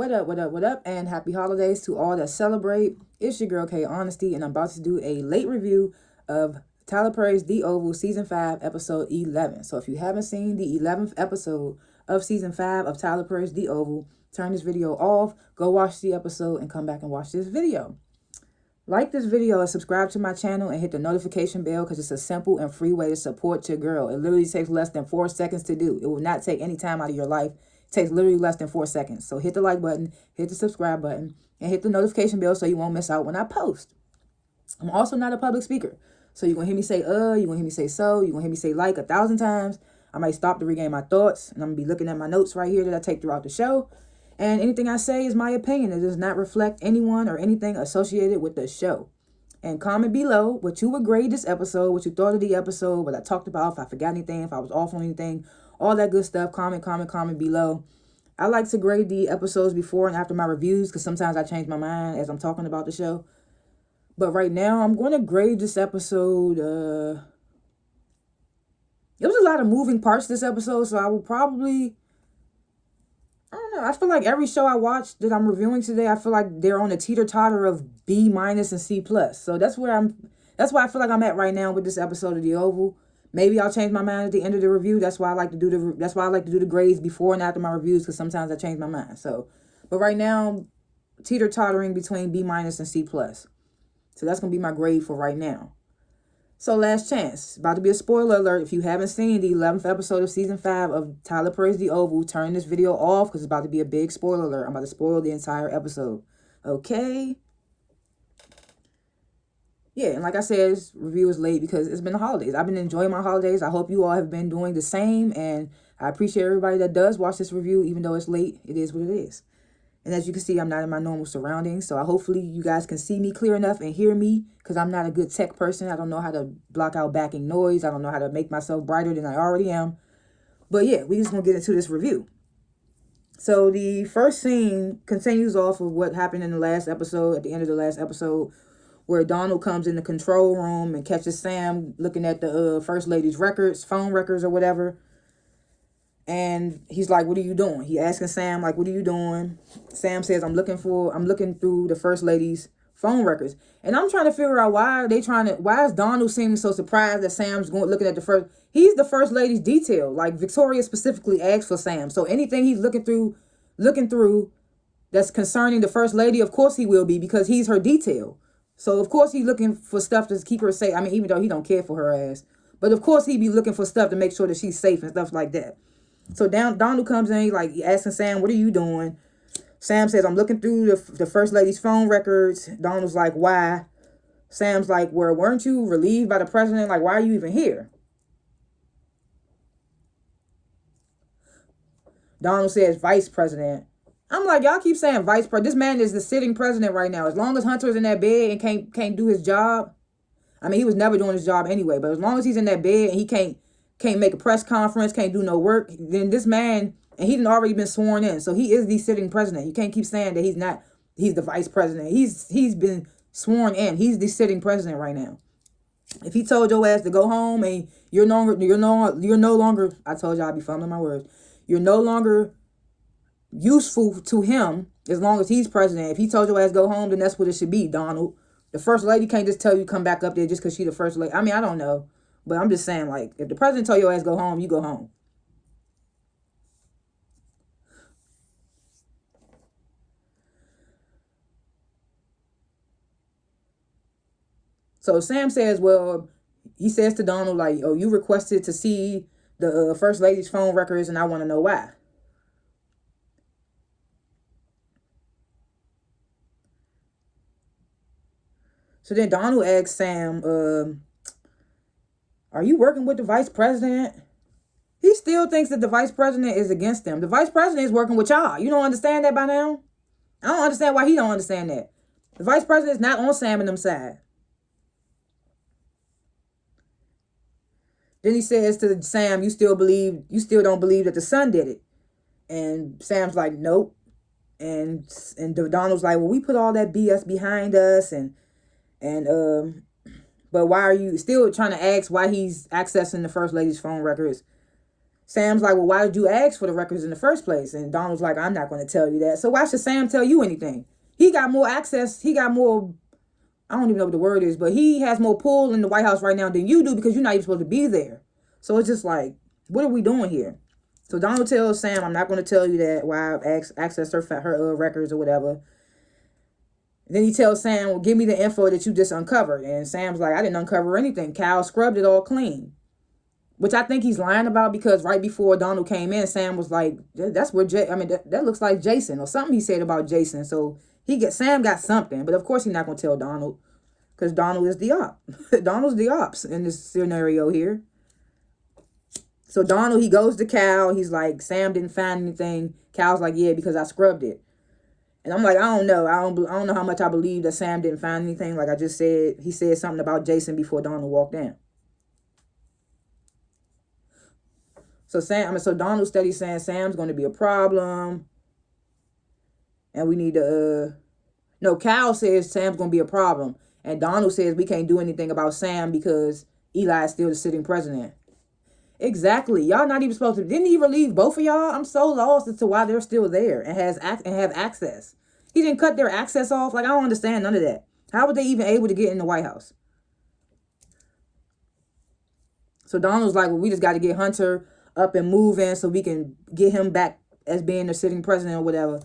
What up, and happy holidays to all that celebrate. It's your girl K.Honesty, and I'm about to do a late review of Tyler Perry's The Oval Season 5, Episode 11. So if you haven't seen the 11th episode of Season 5 of Tyler Perry's The Oval, turn this video off, go watch the episode, and come back and watch this video. Like this video and subscribe to my channel and hit the notification bell because it's a simple and free way to support your girl. It literally takes less than 4 seconds to do. It will not take any time out of your life. It takes literally less than 4 seconds. So hit the like button, hit the subscribe button, and hit the notification bell so you won't miss out when I post. I'm also not a public speaker. So you're going to hear me say, you're going to hear me say so, you're going to hear me say like 1,000 times. I might stop to regain my thoughts, and I'm going to be looking at my notes right here that I take throughout the show. And anything I say is my opinion. It does not reflect anyone or anything associated with the show. And comment below what you would grade this episode, what you thought of the episode, what I talked about, if I forgot anything, if I was off on anything, all that good stuff. Comment below. I like to grade the episodes before and after my reviews because sometimes I change my mind as I'm talking about the show. But right now, I'm going to grade this episode. It was a lot of moving parts this episode, so I will probably... I don't know. I feel like every show I watch that I'm reviewing today, I feel like they're on a teeter-totter of B- and C+. So that's why I feel like I'm at right now with this episode of The Oval. Maybe I'll change my mind at the end of the review. That's why I like to do the grades before and after my reviews, because sometimes I change my mind. So, but right now, teeter-tottering between B- and C+. So that's going to be my grade for right now. So last chance. About to be a spoiler alert. If you haven't seen the 11th episode of Season 5 of Tyler Perry's The Oval, turn this video off because it's about to be a big spoiler alert. I'm about to spoil the entire episode. Okay? Yeah, and like I said, this review is late because it's been the holidays. I've been enjoying my holidays. I hope you all have been doing the same. And I appreciate everybody that does watch this review, even though it's late. It is what it is. And as you can see, I'm not in my normal surroundings. So hopefully you guys can see me clear enough and hear me because I'm not a good tech person. I don't know how to block out backing noise. I don't know how to make myself brighter than I already am. But yeah, we just going to get into this review. So the first scene continues off of what happened in the last episode, at the end of the last episode, where Donald comes in the control room and catches Sam looking at the First Lady's records, phone records or whatever. And he's like, what are you doing? He asking Sam, like, what are you doing? Sam says, I'm looking through the First Lady's phone records. And I'm trying to figure out why is Donald seeming so surprised that Sam's looking at he's the First Lady's detail. Like, Victoria specifically asked for Sam. So anything he's looking through that's concerning the First Lady, of course he will be because he's her detail. So of course he's looking for stuff to keep her safe. I mean, even though he don't care for her ass. But of course he'd be looking for stuff to make sure that she's safe and stuff like that. So Donald comes in, he asking Sam, what are you doing? Sam says, I'm looking through the First Lady's phone records. Donald's like, why? Sam's like, well, weren't you relieved by the president? Like, why are you even here? Donald says, vice president. I'm like, y'all keep saying vice president. This man is the sitting president right now. As long as Hunter's in that bed and can't do his job. I mean, he was never doing his job anyway. But as long as he's in that bed and he can't make a press conference, can't do no work, then this man, and he's already been sworn in, so he is the sitting president. You can't keep saying that he's the vice president. He's been sworn in. He's the sitting president right now. If he told your ass to go home and you're no longer, I told y'all I'd be fumbling my words, you're no longer useful to him as long as he's president. If he told your ass go home, then that's what it should be, Donald. The First Lady can't just tell you come back up there just because she's the First Lady. I mean, I don't know. But I'm just saying, like, if the president told your ass go home, you go home. So Sam says, well, he says to Donald, like, oh, you requested to see the First Lady's phone records, and I want to know why. So then Donald asks Sam, are you working with the vice president? He still thinks that the vice president is against them. The vice president is working with y'all. You don't understand that by now? I don't understand why he don't understand that. The vice president is not on Sam and them side. Then he says to Sam, you still don't believe that the son did it. And Sam's like, nope. And Donald's like, well, we put all that BS behind us but why are you still trying to ask why he's accessing the First Lady's phone records? Sam's like, well, why did you ask for the records in the first place? And Donald's like, I'm not going to tell you that. So why should Sam tell you anything? He got more access. He got more, I don't even know what the word is, but he has more pull in the White House right now than you do because you're not even supposed to be there. So it's just like, what are we doing here? So Donald tells Sam, I'm not going to tell you that, why I've accessed her records or whatever. And then he tells Sam, well, give me the info that you just uncovered. And Sam's like, I didn't uncover anything. Cal scrubbed it all clean. Which I think he's lying about because right before Donald came in, Sam was like, that's where that looks like Jason or something he said about Jason. So Sam got something, but of course he's not going to tell Donald because Donald is the op. Donald's the ops in this scenario here. So Donald, he goes to Cal. He's like, Sam didn't find anything. Cal's like, yeah, because I scrubbed it. And I'm like, I don't know. I don't know how much I believe that Sam didn't find anything. Like I just said, he said something about Jason before Donald walked in. So Donald steady saying Sam's going to be a problem. And we need to, no, Cal says Sam's going to be a problem. And Donald says we can't do anything about Sam because Eli is still the sitting president. Exactly. Y'all not even supposed to, didn't he relieve both of y'all? I'm so lost as to why they're still there and have access. He didn't cut their access off. Like, I don't understand none of that. How were they even able to get in the White House? So Donald's like, well, we just got to get Hunter up and moving so we can get him back as being the sitting president or whatever.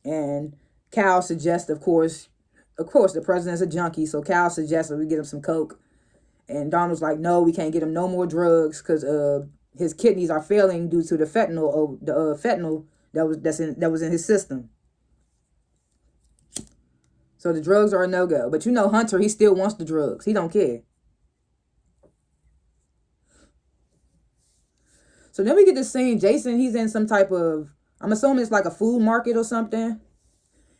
And Cal suggests, of course, the president's a junkie. So Cal suggests that we get him some coke. And Donald's like, no, we can't get him no more drugs because his kidneys are failing due to the fentanyl that was in his system. So the drugs are a no-go. But Hunter, he still wants the drugs. He don't care. So then we get this scene. Jason, he's in some type of, I'm assuming it's like a food market or something.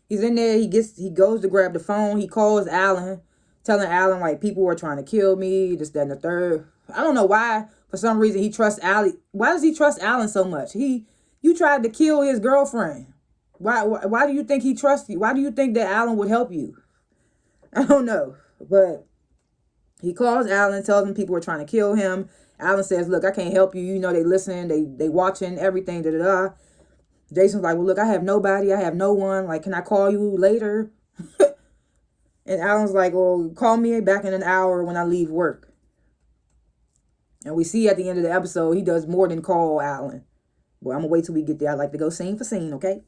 He's in there. He goes to grab the phone. He calls Alan, telling Alan, like, people were trying to kill me, this, that, and the third. I don't know why. For some reason, he trusts Alan. Why does he trust Alan so much? You tried to kill his girlfriend. Why do you think he trusts you? Why do you think that Alan would help you? I don't know. But he calls Alan, tells him people were trying to kill him. Alan says, look, I can't help you. You know, they listening, they watching everything, da-da-da. Jason's like, well, look, I have nobody. I have no one. Like, can I call you later? And Alan's like, well, call me back in an hour when I leave work. And we see at the end of the episode, he does more than call Alan. Well, I'm going to wait till we get there. I like to go scene for scene, okay?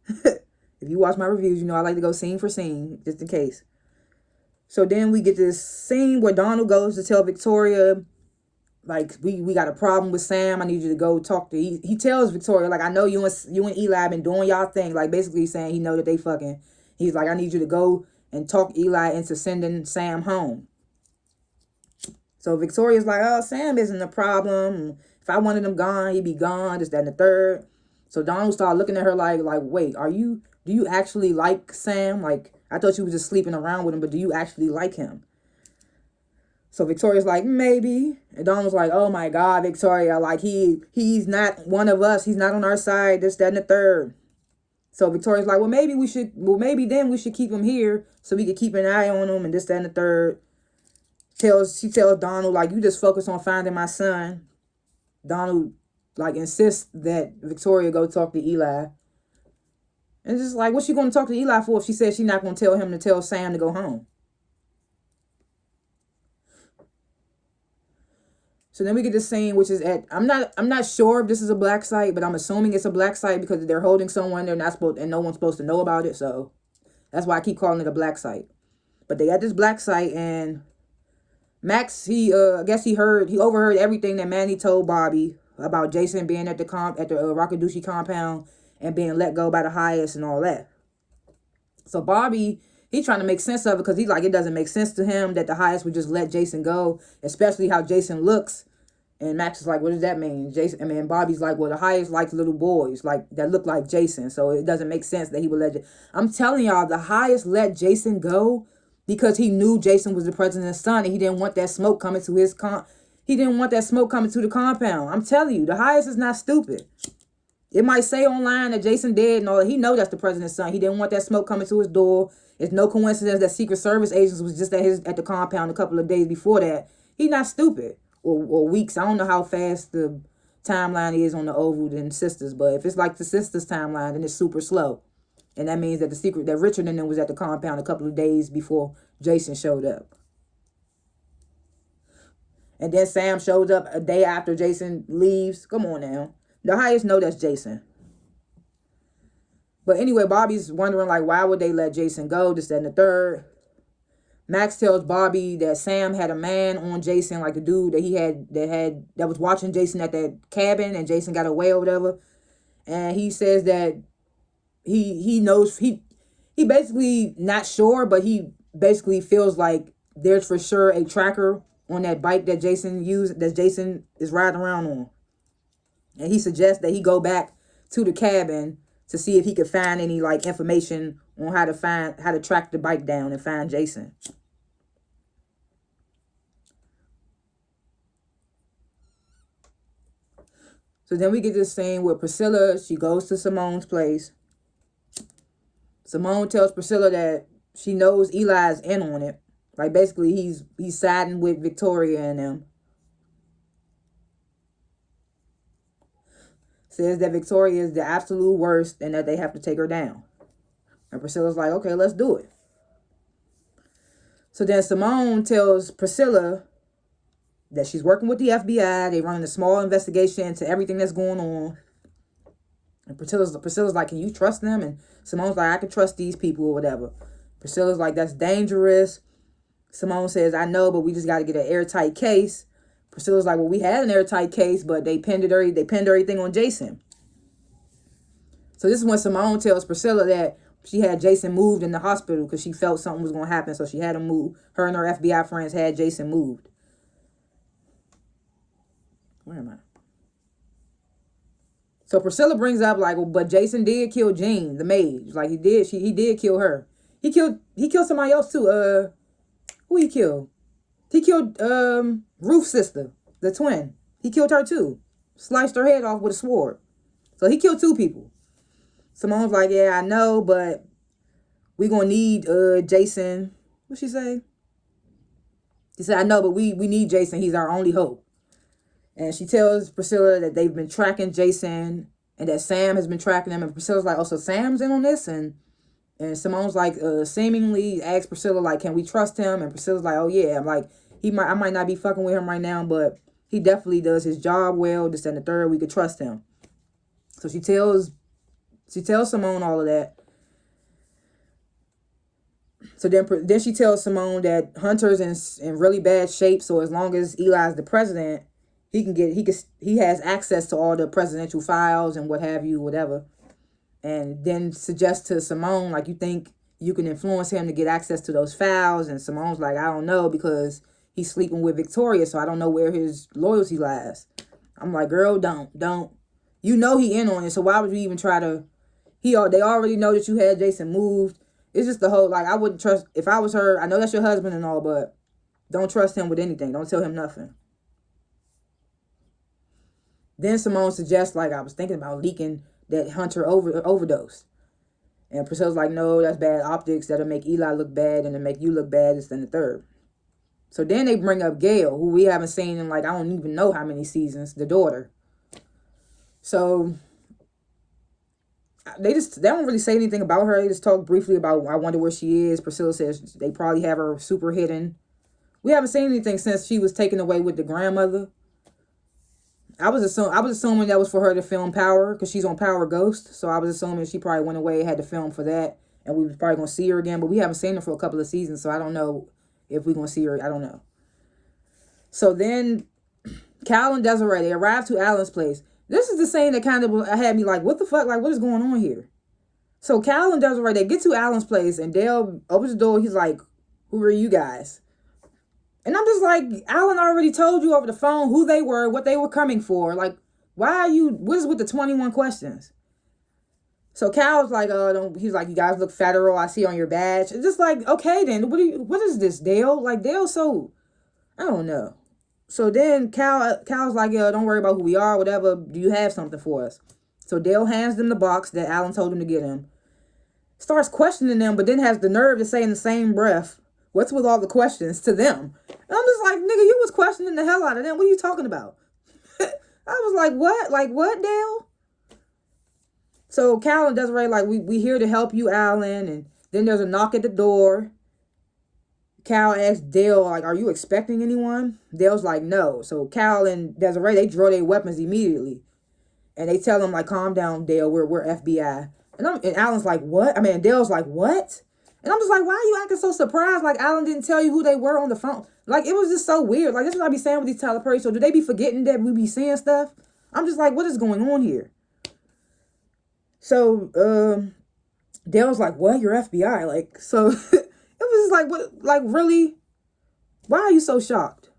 If you watch my reviews, you know I like to go scene for scene, just in case. So then we get this scene where Donald goes to tell Victoria, like, we got a problem with Sam. I need you to go talk to... He tells Victoria, like, I know you and Eli been doing y'all thing. Like, basically saying he know that they fucking... He's like, I need you to go and talk Eli into sending Sam home. So Victoria's like, oh, Sam isn't a problem. If I wanted him gone, he'd be gone. This, that, and the third. So Donald started looking at her like, wait, do you actually like Sam? Like, I thought you was just sleeping around with him, but do you actually like him? So Victoria's like, maybe. And Donald's like, oh my God, Victoria, like he's not one of us. He's not on our side. This, that, and the third. So Victoria's like, maybe then we should keep him here so we could keep an eye on him and this, that, and the third. She tells Donald, like, you just focus on finding my son. Donald, like, insists that Victoria go talk to Eli. And it's just like, what's she going to talk to Eli for if she says she's not going to tell him to tell Sam to go home? So then we get this scene, which is I'm not sure if this is a black site, but I'm assuming it's a black site because they're holding someone they're not supposed, and no one's supposed to know about it. So that's why I keep calling it a black site. But they got this black site, and Max, I guess he overheard everything that Manny told Bobby about Jason being at the Rakadushi compound and being let go by the highest and all that. So Bobby, he's trying to make sense of it because he's like, it doesn't make sense to him that the highest would just let Jason go, especially how Jason looks. And Max is like, what does that mean? Bobby's like, well, the highest likes little boys like that look like Jason, so it doesn't make sense that he would let. I'm telling y'all, the highest let Jason go because he knew Jason was the president's son, and he didn't want that smoke coming to He didn't want that smoke coming to the compound. I'm telling you, the highest is not stupid. It might say online that Jason dead and all that. He know that's the president's son. He didn't want that smoke coming to his door. It's no coincidence that Secret Service agents was just at the compound a couple of days before that. He's not stupid. Or weeks. I don't know how fast the timeline is on the Oval than Sisters. But if it's like the Sisters timeline, then it's super slow. And that means that that Richard and them was at the compound a couple of days before Jason showed up. And then Sam shows up a day after Jason leaves. Come on now. The highest know that's Jason. But anyway, Bobby's wondering, like, why would they let Jason go? This, that, and the third. Max tells Bobby that Sam had a man on Jason, like the dude that was watching Jason at that cabin, and Jason got away or whatever. And he says that he knows, he basically not sure, but he basically feels like there's for sure a tracker on that bike that Jason is riding around on. And he suggests that he go back to the cabin to see if he could find any like information on how to track the bike down and find Jason. So then we get this scene where Priscilla, she goes to Simone's place. Simone tells Priscilla that she knows Eli's in on it. Like basically he's siding with Victoria and them. Says that Victoria is the absolute worst and that they have to take her down. And Priscilla's like, okay, let's do it. So then Simone tells Priscilla that she's working with the FBI. They running a small investigation into everything that's going on. And Priscilla's like, can you trust them? And Simone's like, I can trust these people or whatever. Priscilla's like, that's dangerous. Simone says, I know, but we just got to get an airtight case. Priscilla's like, well, we had an airtight case, but they pinned everything on Jason. So this is when Simone tells Priscilla that she had Jason moved in the hospital because she felt something was going to happen. So she had him moved. Her and her FBI friends had Jason moved. Where am I? So Priscilla brings up like, well, but Jason did kill Jean, the maid. Like he did kill her. He killed somebody else too. Who he killed? He killed Ruth's sister, the twin. He killed her too. Sliced her head off with a sword. So he killed 2 people. Simone's like, yeah, I know, but we gonna need Jason. What'd she say? She said, I know, but we need Jason. He's our only hope. And she tells Priscilla that they've been tracking Jason and that Sam has been tracking him. And Priscilla's like, oh, so Sam's in on this? And Simone's like, seemingly asks Priscilla, like, can we trust him? And Priscilla's like, oh, yeah. I'm like, I might not be fucking with him right now, but he definitely does his job well. This and the third, we could trust him. So she tells Simone all of that. So then she tells Simone that Hunter's in really bad shape. So as long as Eli's the president, he has access to all the presidential files and what have you, whatever. And then suggests to Simone, like, you think you can influence him to get access to those files? And Simone's like, I don't know, because he's sleeping with Victoria, so I don't know where his loyalty lies. I'm like, girl, don't. You know he in on it, so why would you even try to... They already know that you had Jason moved. It's just the whole, like, I wouldn't trust... If I was her, I know that's your husband and all, but don't trust him with anything. Don't tell him nothing. Then Simone suggests, like, I was thinking about leaking that Hunter overdosed. And Priscilla's like, no, that's bad optics. That'll make Eli look bad and it'll make you look bad. This and the third. So then they bring up Gail, who we haven't seen in, like, I don't even know how many seasons, the daughter. So they don't really say anything about her. They just talk briefly about, I wonder where she is. Priscilla says they probably have her super hidden. We haven't seen anything since she was taken away with the grandmother. I was assuming that was for her to film Power, because she's on Power Ghost. So I was assuming she probably went away, had to film for that, and we was probably going to see her again. But we haven't seen her for a couple of seasons, so I don't know if we're going to see her. I don't know. So then Cal and Desiree, they arrive to Alan's place. This is the scene that kind of had me like, what the fuck? Like, what is going on here? So Cal and Desiree, they get to Alan's place, and Dale opens the door. He's like, who are you guys? And I'm just like, Alan already told you over the phone who they were, what they were coming for. Like, what is with the 21 questions? So Cal's like, he's like, you guys look federal. I see on your badge. It's just like, okay, then what is this, Dale? Like, Dale's so, I don't know. So then Cal's like, don't worry about who we are, whatever. Do you have something for us? So Dale hands them the box that Alan told him to get him. Starts questioning them, but then has the nerve to say in the same breath, what's with all the questions to them? And I'm just like, nigga, you was questioning the hell out of them. What are you talking about? I was like, what? Like, what, Dale? So Cal and Desiree, like, we here to help you, Alan. And then there's a knock at the door. Cal asks Dale, like, are you expecting anyone? Dale's like, no. So Cal and Desiree, they draw their weapons immediately. And they tell him, like, calm down, Dale, we're FBI. And Alan's like, what? I mean, Dale's like, what? And I'm just like, why are you acting so surprised? Like, Alan didn't tell you who they were on the phone. Like, it was just so weird. Like, that's what I be saying with these Tyler Perry. So do they be forgetting that we be seeing stuff? I'm just like, what is going on here? So Dale's like, what? You're FBI? Like, so it was just like, what? Like, really? Why are you so shocked?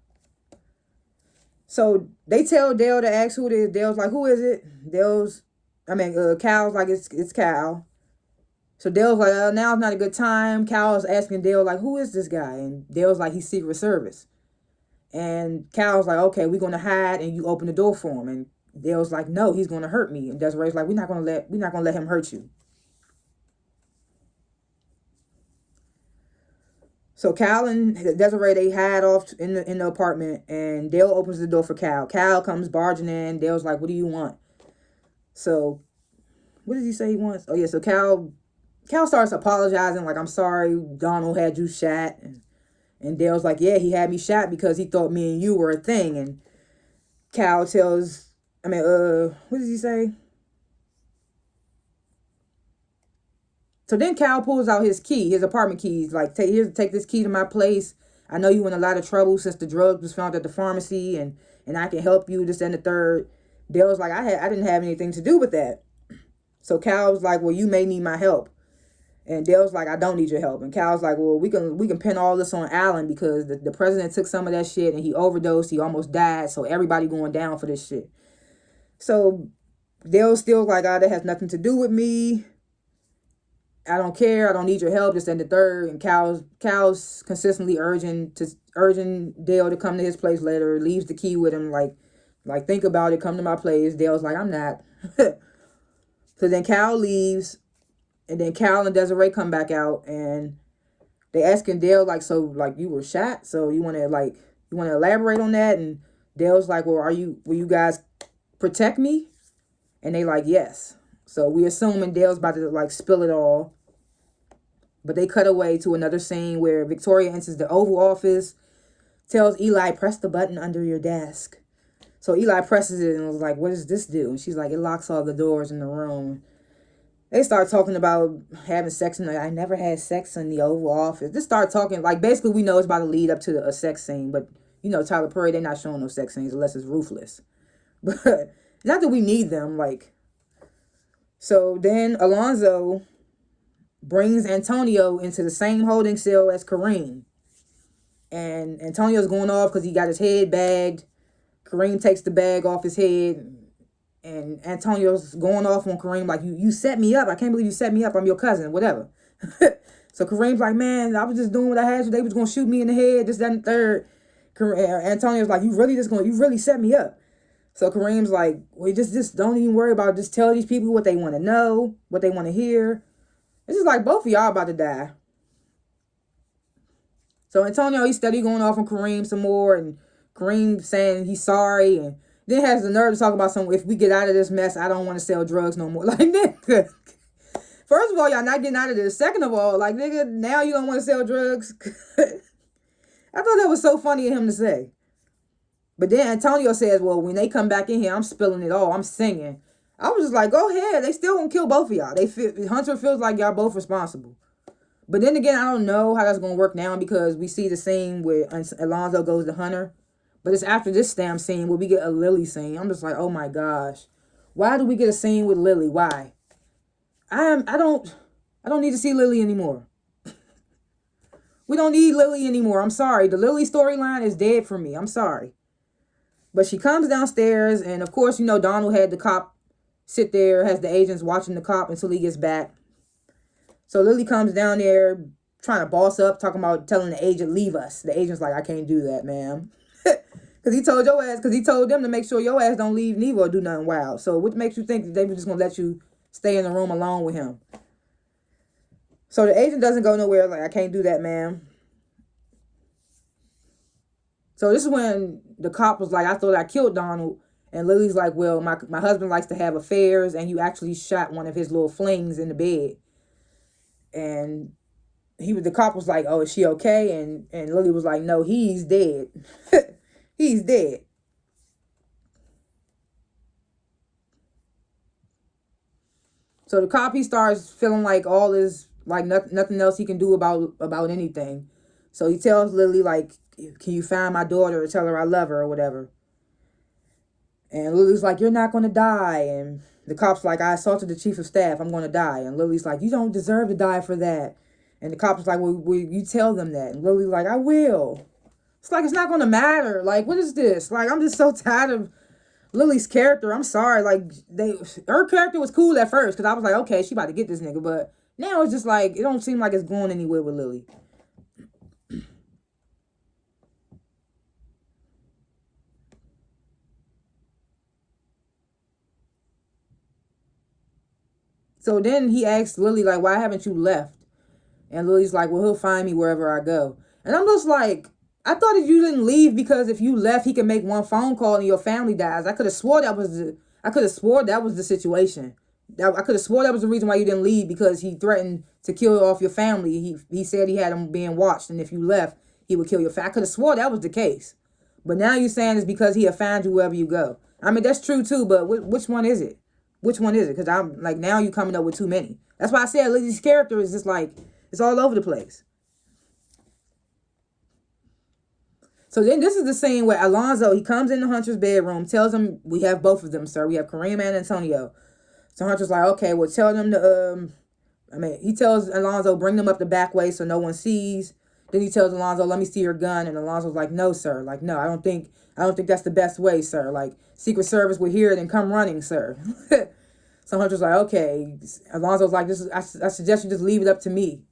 So they tell Dale to ask who it is. Dale's like, who is it? Cal's like, it's Cal. So Dale's like, now's not a good time. Cal's asking Dale, like, who is this guy? And Dale's like, he's Secret Service. And Cal's like, okay, we're going to hide and you open the door for him. And Dale's like, no, he's going to hurt me. And Desiree's like, we're not going to let him hurt you. So Cal and Desiree, they hide off in the apartment, and Dale opens the door for Cal. Cal comes barging in. Dale's like, what do you want? So what did he say he wants? Oh, yeah, so Cal starts apologizing, like, I'm sorry, Donald had you shot. And Dale's like, yeah, he had me shot because he thought me and you were a thing. And Cal tells, what does he say? So then Cal pulls out his key, his apartment keys, like, take this key to my place. I know you in a lot of trouble since the drug was found at the pharmacy, and I can help you, this and the third. Dale's like, I didn't have anything to do with that. So Cal's like, well, you may need my help. And Dale's like, I don't need your help. And Cal's like, well, we can pin all this on Alan because the president took some of that shit and he overdosed. He almost died. So everybody going down for this shit. So Dale's still like, that has nothing to do with me. I don't care. I don't need your help. This and the third. And Cal's consistently urging Dale to come to his place later. Leaves the key with him. Like think about it. Come to my place. Dale's like, I'm not. So then Cal leaves. And then Cal and Desiree come back out. And they asking Dale, like, so, like, you were shot? So you want to elaborate on that? And Dale's like, well, will you guys protect me? And they like, yes. So we assuming Dale's about to, like, spill it all. But they cut away to another scene where Victoria enters the Oval Office, tells Eli, press the button under your desk. So Eli presses it and was like, what does this do? And she's like, it locks all the doors in the room. They start talking about having sex. I never had sex in the Oval Office. They start talking, like, basically we know it's about to lead up to a sex scene. But, Tyler Perry, they're not showing no sex scenes unless it's ruthless. But not that we need them, like. So then Alonzo brings Antonio into the same holding cell as Kareem. And Antonio's going off because he got his head bagged. Kareem takes the bag off his head. And Antonio's going off on Kareem like, you set me up. I can't believe you set me up. I'm your cousin, whatever. So Kareem's like, man, I was just doing what I had to. They was going to shoot me in the head, this, that, and the third. Antonio's like, you really set me up. So Kareem's like, well, just don't even worry about it. Just tell these people what they want to know, what they want to hear. It's just like both of y'all about to die. So Antonio, he's steady going off on Kareem some more. And Kareem saying he's sorry. And then has the nerve to talk about if we get out of this mess, I don't want to sell drugs no more. Like, nigga. First of all, y'all not getting out of this. Second of all, like, nigga, now you don't want to sell drugs. I thought that was so funny of him to say. But then Antonio says, well, when they come back in here, I'm spilling it all. I'm singing. I was just like, go ahead. They still gonna kill both of y'all. Hunter feels like y'all both responsible. But then again, I don't know how that's gonna work now because we see the scene where Alonzo goes to Hunter. But it's after this damn scene where we get a Lily scene. I'm just like, oh my gosh. Why do we get a scene with Lily? Why? I don't need to see Lily anymore. We don't need Lily anymore. I'm sorry. The Lily storyline is dead for me. I'm sorry. But she comes downstairs, and of course, Donald had the cop sit there, has the agents watching the cop until he gets back. So Lily comes down there trying to boss up, telling the agent, leave us. The agent's like, I can't do that, ma'am. Because he told them to make sure your ass don't leave neither or do nothing wild. So what makes you think that they were just going to let you stay in the room alone with him? So the agent doesn't go nowhere, like, I can't do that, ma'am. So this is when the cop was like, I thought I killed Donald. And Lily's like, well, my husband likes to have affairs, and you actually shot one of his little flings in the bed. And the cop was like, oh, is she okay? And Lily was like, no, he's dead. He's dead. So the cop, he starts feeling like all is like nothing else he can do about anything. So he tells Lily, like, can you find my daughter or tell her I love her or whatever? And Lily's like, you're not going to die. And the cop's like, I assaulted the chief of staff. I'm going to die. And Lily's like, you don't deserve to die for that. And the cop's like, well, will you tell them that? And Lily's like, I will. It's like, it's not going to matter. Like, what is this? Like, I'm just so tired of Lily's character. I'm sorry. Like, her character was cool at first because I was like, okay, she about to get this nigga. But now it's just like, it don't seem like it's going anywhere with Lily. So then he asks Lily, like, why haven't you left? And Lily's like, well, he'll find me wherever I go. And I'm just like, I thought that you didn't leave because if you left, he could make one phone call and your family dies. I could have swore that was the situation. I could have swore that was the reason why you didn't leave, because he threatened to kill off your family. He said he had them being watched, and if you left, he would kill your family. I could have swore that was the case. But now you're saying it's because he'll find you wherever you go. I mean, that's true too, but which one is it? Which one is it? Because I'm like, now you're coming up with too many. That's why I said Lily's character is just like, it's all over the place. So then this is the scene where Alonzo, he comes into Hunter's bedroom, tells him, we have both of them, sir. We have Kareem and Antonio. So Hunter's like, okay, well, tell them to, he tells Alonzo, bring them up the back way so no one sees. Then he tells Alonzo, let me see your gun. And Alonzo's like, no, sir. Like, no, I don't think that's the best way, sir. Like, Secret Service would hear it and come running, sir. So Hunter's like, okay. Alonzo's like, I suggest you just leave it up to me.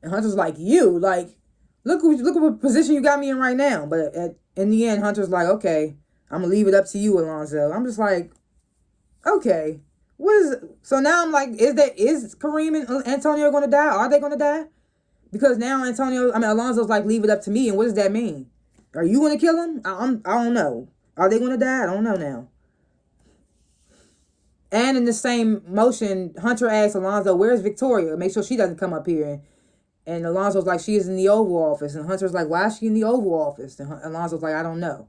And Hunter's like, you? Like, look what position you got me in right now. But in the end, Hunter's like, okay, I'm going to leave it up to you, Alonzo. I'm just like, okay. So now I'm like, is Kareem and Antonio going to die? Are they going to die? Because now Alonzo's like, leave it up to me. And what does that mean? Are you going to kill him? I don't know. Are they going to die? I don't know now. And in the same motion, Hunter asks Alonzo, where's Victoria? Make sure she doesn't come up here. And Alonzo's like, she is in the Oval Office. And Hunter's like, why is she in the Oval Office? And Alonzo's like, I don't know.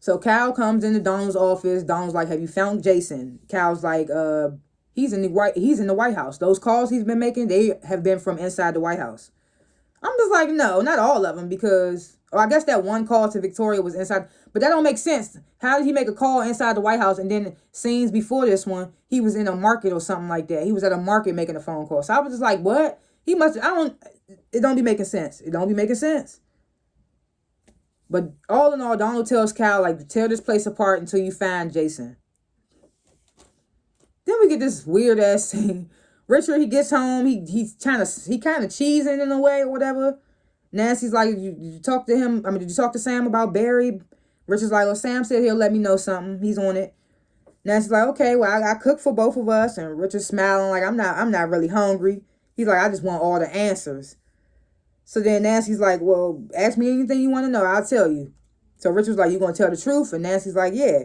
So Cal comes into Donald's office. Donald's like, have you found Jason? Cal's like, he's in the White House. Those calls he's been making, they have been from inside the White House. I'm just like, no, not all of them, because, I guess that one call to Victoria was inside, but that don't make sense. How did he make a call inside the White House, and then scenes before this one, he was in a market or something like that. He was at a market making a phone call. So I was just like, what? It don't be making sense. It don't be making sense. But all in all, Donald tells Cal, like, tear this place apart until you find Jason. Then we get this weird ass scene. Richard, he gets home. He kind of cheesing in a way or whatever. Nancy's like, did you talk to him? Did you talk to Sam about Barry? Richard's like, well, Sam said he'll let me know something. He's on it. Nancy's like, okay, well, I cook for both of us. And Richard's smiling like, I'm not really hungry. He's like, I just want all the answers. So then Nancy's like, well, ask me anything you want to know. I'll tell you. So Richard's like, you going to tell the truth? And Nancy's like, yeah.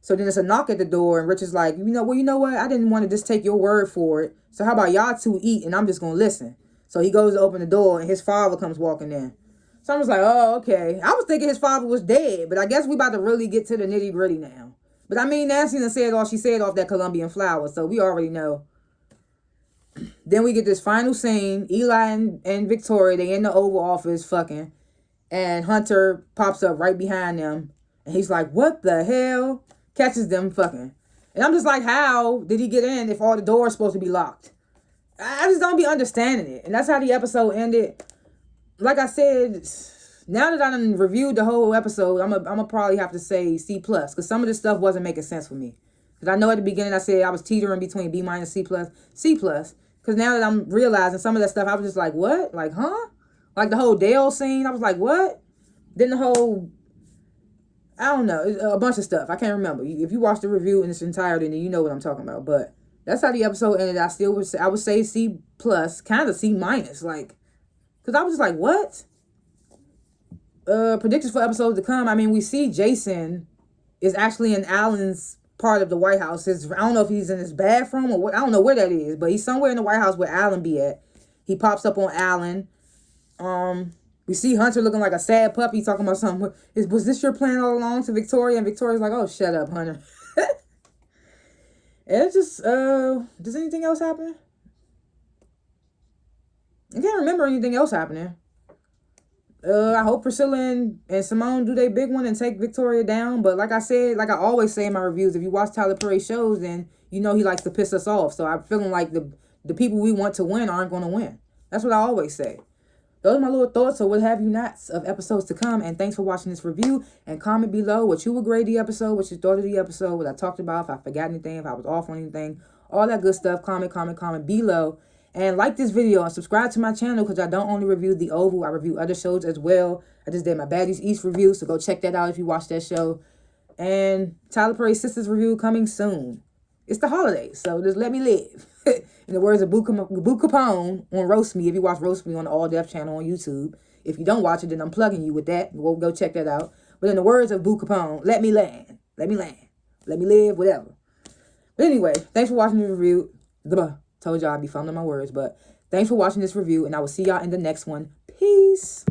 So then it's a knock at the door. And Richard's like, you know what? I didn't want to just take your word for it. So how about y'all two eat and I'm just going to listen. So he goes to open the door and his father comes walking in. So I was like, oh, okay. I was thinking his father was dead. But I guess we about to really get to the nitty gritty now. But Nancy done said all she said off that Colombian flower. So we already know. Then we get this final scene. Eli and Victoria, they in the Oval Office fucking. And Hunter pops up right behind them. And he's like, what the hell? Catches them fucking. And I'm just like, how did he get in if all the doors supposed to be locked? I just don't be understanding it. And that's how the episode ended. Like I said, now that I done reviewed the whole episode, I'm gonna probably have to say C+. Because some of this stuff wasn't making sense for me. Because I know at the beginning I said I was teetering between B- C+. C+. Because now that I'm realizing some of that stuff, I was just like, what? Like, huh? Like the whole Dale scene, I was like, what? Then the whole, I don't know, a bunch of stuff. I can't remember. If you watch the review in its entirety, then you know what I'm talking about. But that's how the episode ended. I would say C+, kind of C-, like, because I was just like, what? predictions for episodes to come. I mean, we see Jason is actually in Alan's part of the White House. I don't know if he's in his bathroom or what. I don't know where that is, but he's somewhere in the White House where Alan be at. He pops up on Alan. We see Hunter looking like a sad puppy talking about something. Was this your plan all along to Victoria? And Victoria's like, oh, shut up, Hunter. And it's just, does anything else happen? I can't remember anything else happening. I hope Priscilla and Simone do their big one and take Victoria down. But like I said, like I always say in my reviews, if you watch Tyler Perry shows, then you know he likes to piss us off. So I'm feeling like the people we want to win aren't going to win. That's what I always say. Those are my little thoughts or what have you nots of episodes to come. And thanks for watching this review. And comment below what you would grade the episode, what you thought of the episode, what I talked about, if I forgot anything, if I was off on anything, all that good stuff. Comment below. And like this video and subscribe to my channel because I don't only review The Oval. I review other shows as well. I just did my Baddies East review, so go check that out if you watch that show. And Tyler Perry Sisters review coming soon. It's the holidays, so just let me live. In the words of Boo Capone on Roast Me, if you watch Roast Me on the All Deaf channel on YouTube. If you don't watch it, then I'm plugging you with that. We'll go check that out. But in the words of Boo Capone, let me land. Let me land. Let me live, whatever. But anyway, thanks for watching the review. Told y'all I'd be fumbling my words, but thanks for watching this review, and I will see y'all in the next one. Peace.